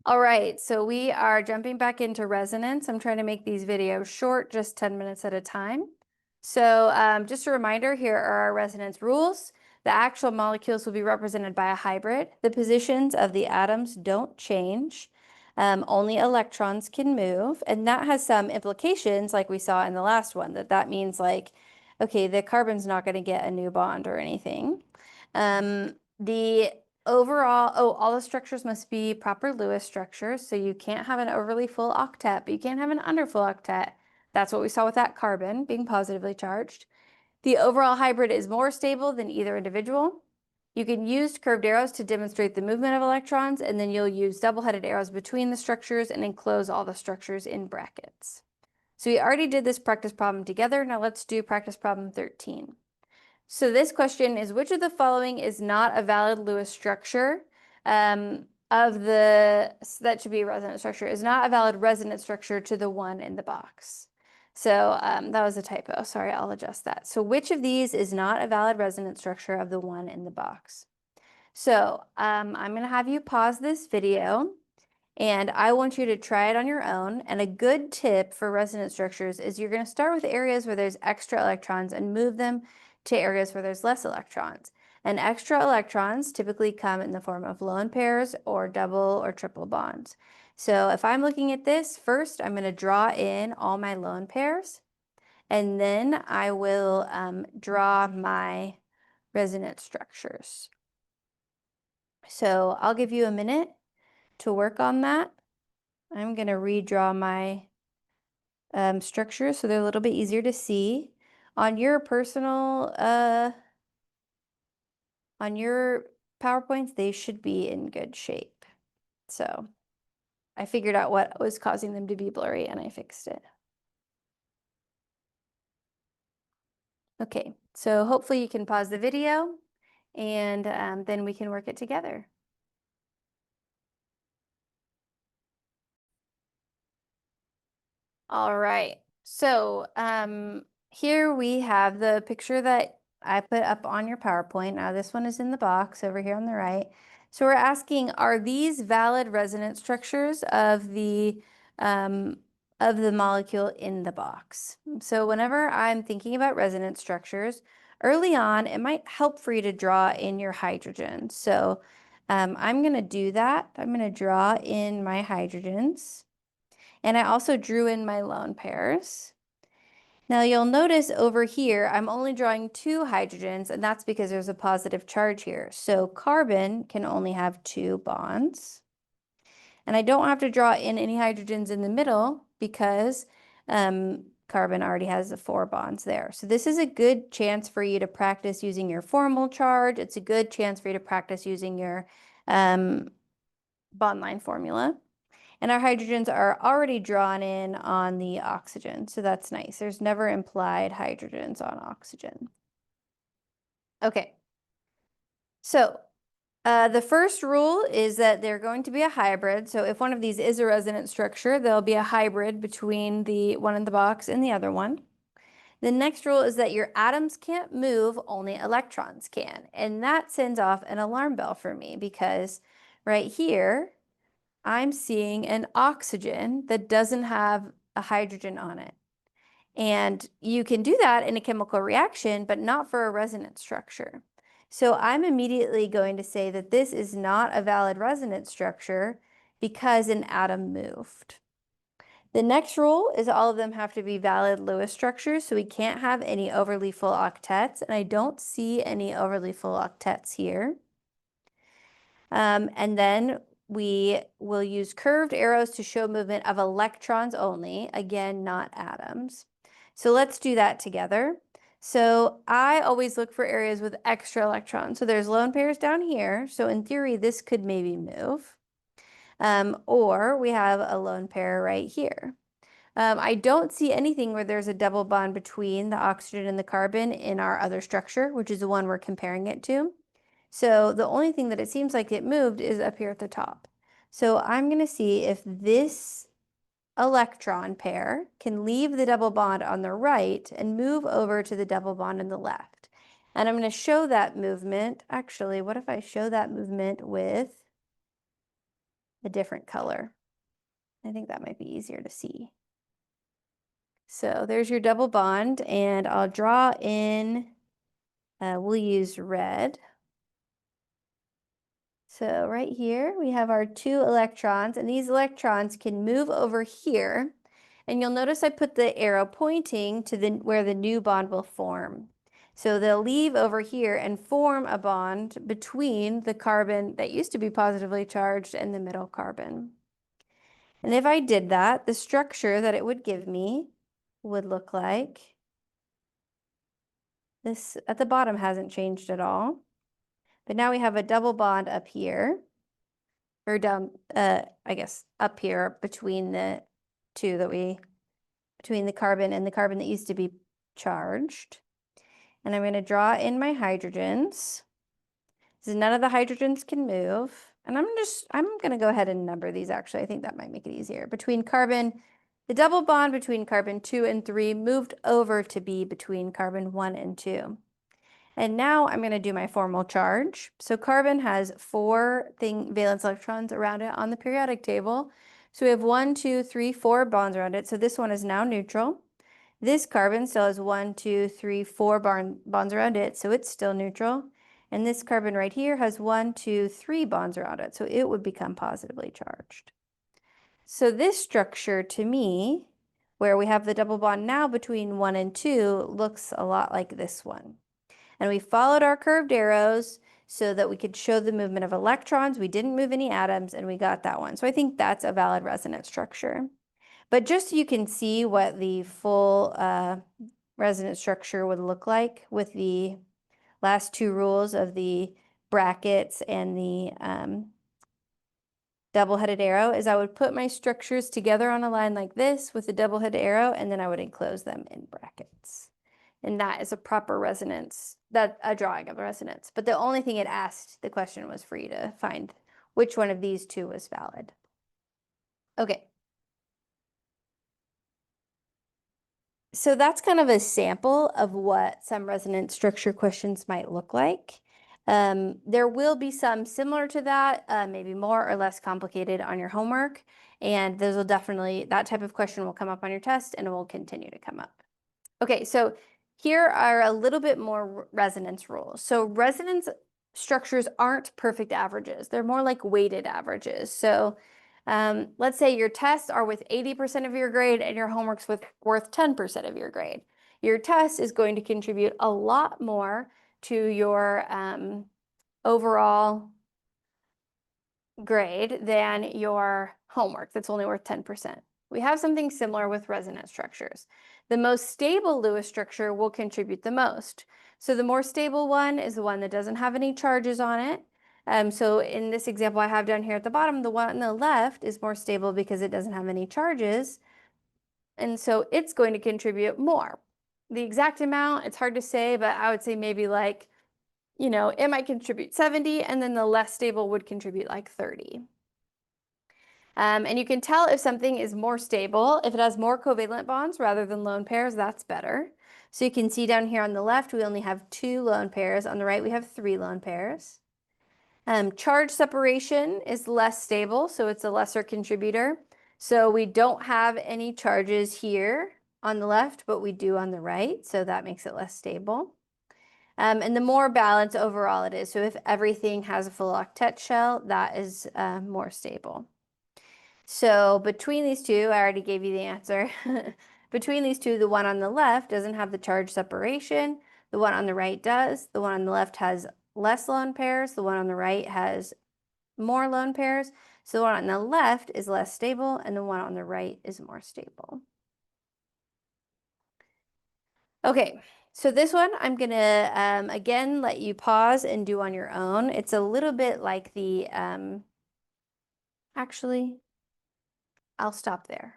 All right, so we are jumping back into resonance. I'm trying to make these videos short, just 10 minutes at a time. So just a reminder, here are our resonance rules. The actual molecules will be represented by a hybrid. The positions of the atoms don't change. Only electrons can move. And that has some implications, like we saw in the last one, that means like, okay, the carbon's not going to get a new bond or anything. The overall, all the structures must be proper Lewis structures. So you can't have an overly full octet, but you can't have an underfull octet. That's what we saw with that carbon being positively charged. The overall hybrid is more stable than either individual. You can use curved arrows to demonstrate the movement of electrons, and then you'll use double-headed arrows between the structures and enclose all the structures in brackets. So we already did this practice problem together. Now let's do practice problem 13. So this question is, which of the following is not a valid Lewis structure that should be a resonance structure, is not a valid resonance structure to the one in the box. So that was a typo. Sorry, I'll adjust that. So which of these is not a valid resonance structure of the one in the box? So I'm going to have you pause this video and I want you to try it on your own. And a good tip for resonance structures is you're going to start with areas where there's extra electrons and move them to areas where there's less electrons. And extra electrons typically come in the form of lone pairs or double or triple bonds. So if I'm looking at this, first I'm going to draw in all my lone pairs, and then I will draw my resonance structures. So I'll give you a minute to work on that. I'm going to redraw my structures so they're a little bit easier to see. On your personal, on your PowerPoints, they should be in good shape. So I figured out what was causing them to be blurry and I fixed it. Okay, so hopefully you can pause the video and then we can work it together. All right, so here we have the picture that I put up on your PowerPoint. Now this one is in the box over here on the right. So we're asking, are these valid resonance structures of the molecule in the box? So whenever I'm thinking about resonance structures, early on, it might help for you to draw in your hydrogens. So I'm going to do that. I'm going to draw in my hydrogens. And I also drew in my lone pairs. Now you'll notice over here, I'm only drawing 2 hydrogens, and that's because there's a positive charge here. So carbon can only have 2 bonds. And I don't have to draw in any hydrogens in the middle because carbon already has the 4 bonds there. So this is a good chance for you to practice using your formal charge. It's a good chance for you to practice using your bond line formula. And our hydrogens are already drawn in on the oxygen, so that's nice. There's never implied hydrogens on oxygen. Okay, so the first rule is that they're going to be a hybrid. So if one of these is a resonance structure, there'll be a hybrid between the one in the box and the other one. The next rule is that your atoms can't move, only electrons can. And that sends off an alarm bell for me because right here, I'm seeing an oxygen that doesn't have a hydrogen on it. And you can do that in a chemical reaction, but not for a resonance structure. So I'm immediately going to say that this is not a valid resonance structure because an atom moved. The next rule is all of them have to be valid Lewis structures, so we can't have any overly full octets, and I don't see any overly full octets here. And then we will use curved arrows to show movement of electrons only, again, not atoms. So let's do that together. So I always look for areas with extra electrons. So there's lone pairs down here. So in theory, this could maybe move. Or we have a lone pair right here. I don't see anything where there's a double bond between the oxygen and the carbon in our other structure, which is the one we're comparing it to. So the only thing that it seems like it moved is up here at the top. So I'm going to see if this electron pair can leave the double bond on the right and move over to the double bond on the left. And I'm going to show that movement. Actually, what if I show that movement with a different color. I think that might be easier to see. So there's your double bond, and I'll draw in, we'll use red. So right here, we have our 2 electrons, and these electrons can move over here. And you'll notice I put the arrow pointing to where the new bond will form. So they'll leave over here and form a bond between the carbon that used to be positively charged and the middle carbon. And if I did that, the structure that it would give me would look like this. At the bottom hasn't changed at all. But now we have a double bond up here, or down, I guess up here between the two between the carbon and the carbon that used to be charged. And I'm going to draw in my hydrogens. So none of the hydrogens can move. And I'm going to go ahead and number these actually. I think that might make it easier. Between carbon, the double bond between carbon 2 and 3 moved over to be between carbon 1 and 2. And now I'm going to do my formal charge. So carbon has 4 valence electrons around it on the periodic table. So we have 1, 2, 3, 4 bonds around it. So this one is now neutral. This carbon still has 1, 2, 3, 4 bonds around it, so it's still neutral. And this carbon right here has 1, 2, 3 bonds around it, so it would become positively charged. So this structure to me, where we have the double bond now between 1 and 2, looks a lot like this one. And we followed our curved arrows so that we could show the movement of electrons. We didn't move any atoms, and we got that one. So I think that's a valid resonance structure. But just so you can see what the full resonance structure would look like with the last 2 rules of the brackets and the double-headed arrow, is I would put my structures together on a line like this with a double-headed arrow, and then I would enclose them in brackets. And that is a proper resonance, a drawing of a resonance. But the only thing it asked, the question was for you to find which one of these 2 was valid. Okay. So that's kind of a sample of what some resonance structure questions might look like. There will be some similar to that, maybe more or less complicated on your homework. And those will definitely, that type of question will come up on your test and it will continue to come up. Okay, so here are a little bit more resonance rules. So resonance structures aren't perfect averages. They're more like weighted averages. So let's say your tests are with 80% of your grade and your homework's worth 10% of your grade. Your test is going to contribute a lot more to your overall grade than your homework that's only worth 10%. We have something similar with resonance structures. The most stable Lewis structure will contribute the most. So the more stable one is the one that doesn't have any charges on it. So in this example I have down here at the bottom, the one on the left is more stable because it doesn't have any charges. And so it's going to contribute more. The exact amount, it's hard to say, but I would say maybe like, you know, it might contribute 70, and then the less stable would contribute like 30. And you can tell if something is more stable, if it has more covalent bonds rather than lone pairs, that's better. So you can see down here on the left, we only have 2 lone pairs. On the right, we have 3 lone pairs. Charge separation is less stable, so it's a lesser contributor. So we don't have any charges here on the left, but we do on the right, so that makes it less stable. And the more balanced overall it is, so if everything has a full octet shell, that is more stable. So between these 2, I already gave you the answer. Between these 2, the one on the left doesn't have the charge separation. The one on the right does. The one on the left has less lone pairs. The one on the right has more lone pairs. So the one on the left is less stable, and the one on the right is more stable. Okay, so this one I'm gonna, again, let you pause and do on your own. It's a little bit like the, actually, I'll stop there.